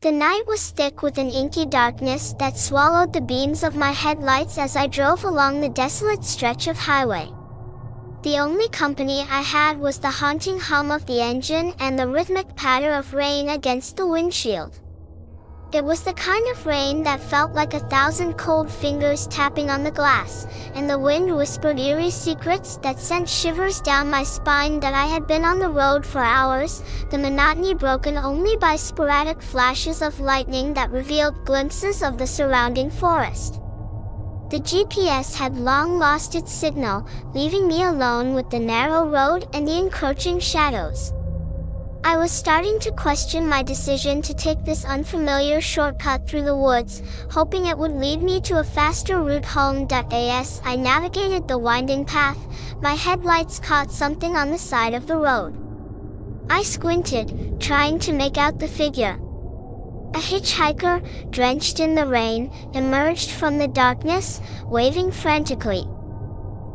The night was thick with an inky darkness that swallowed the beams of my headlights as I drove along the desolate stretch of highway. The only company I had was the haunting hum of the engine and the rhythmic patter of rain against the windshield. It was the kind of rain that felt like 1,000 cold fingers tapping on the glass, and the wind whispered eerie secrets that sent shivers down my spine. That I had been on the road for hours, the monotony broken only by sporadic flashes of lightning that revealed glimpses of the surrounding forest. The GPS had long lost its signal, leaving me alone with the narrow road and the encroaching shadows. I was starting to question my decision to take this unfamiliar shortcut through the woods, hoping it would lead me to a faster route home. As I navigated the winding path, my headlights caught something on the side of the road. I squinted, trying to make out the figure. A hitchhiker, drenched in the rain, emerged from the darkness, waving frantically.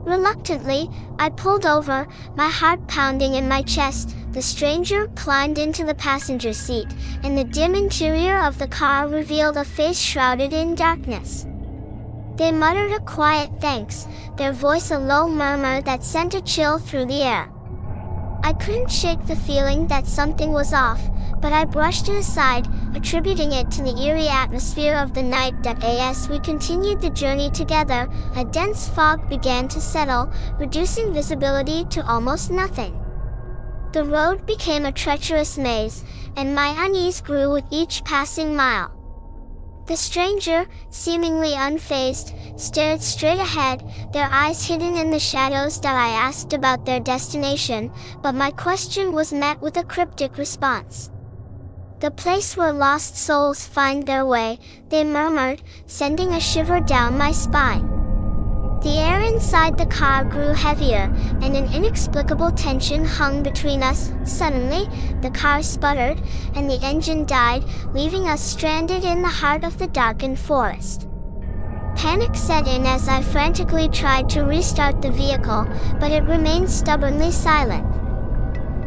Reluctantly, I pulled over, my heart pounding in my chest. The stranger climbed into the passenger seat, and the dim interior of the car revealed a face shrouded in darkness. They muttered a quiet thanks, their voice a low murmur that sent a chill through the air. I couldn't shake the feeling that something was off, but I brushed it aside, attributing it to the eerie atmosphere of the night. As we continued the journey together, a dense fog began to settle, reducing visibility to almost nothing. The road became a treacherous maze, and my unease grew with each passing mile. The stranger, seemingly unfazed, stared straight ahead, their eyes hidden in the shadows. I asked about their destination, but my question was met with a cryptic response. "The place where lost souls find their way," they murmured, sending a shiver down my spine. The air inside the car grew heavier, and an inexplicable tension hung between us. Suddenly, the car sputtered, and the engine died, leaving us stranded in the heart of the darkened forest. Panic set in as I frantically tried to restart the vehicle, but it remained stubbornly silent.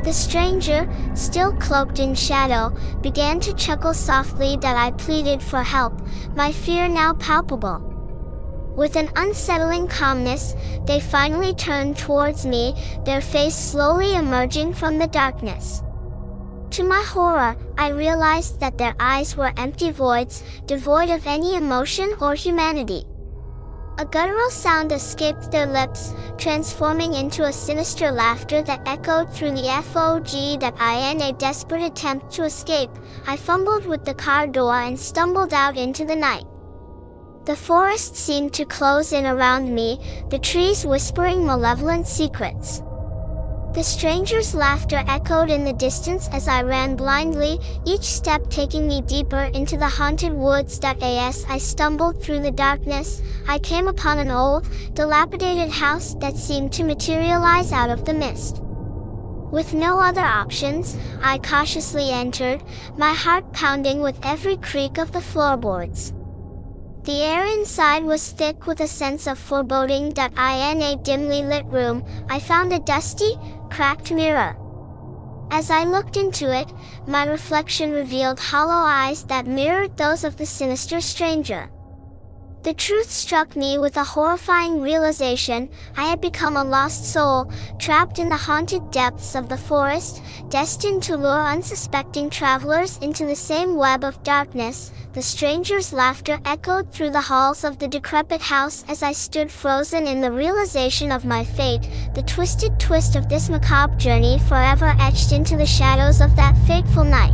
The stranger, still cloaked in shadow, began to chuckle softly. I pleaded for help, my fear now palpable. With an unsettling calmness, they finally turned towards me, their face slowly emerging from the darkness. To my horror, I realized that their eyes were empty voids, devoid of any emotion or humanity. A guttural sound escaped their lips, transforming into a sinister laughter that echoed through the fog. In a desperate attempt to escape, I fumbled with the car door and stumbled out into the night. The forest seemed to close in around me, the trees whispering malevolent secrets. The stranger's laughter echoed in the distance as I ran blindly, each step taking me deeper into the haunted woods. As I stumbled through the darkness, I came upon an old, dilapidated house that seemed to materialize out of the mist. With no other options, I cautiously entered, my heart pounding with every creak of the floorboards. The air inside was thick with a sense of foreboding. In a dimly lit room, I found a dusty, cracked mirror. As I looked into it, my reflection revealed hollow eyes that mirrored those of the sinister stranger. The truth struck me with a horrifying realization. I had become a lost soul, trapped in the haunted depths of the forest, destined to lure unsuspecting travelers into the same web of darkness. The stranger's laughter echoed through the halls of the decrepit house as I stood frozen in the realization of my fate, the twisted twist of this macabre journey forever etched into the shadows of that fateful night.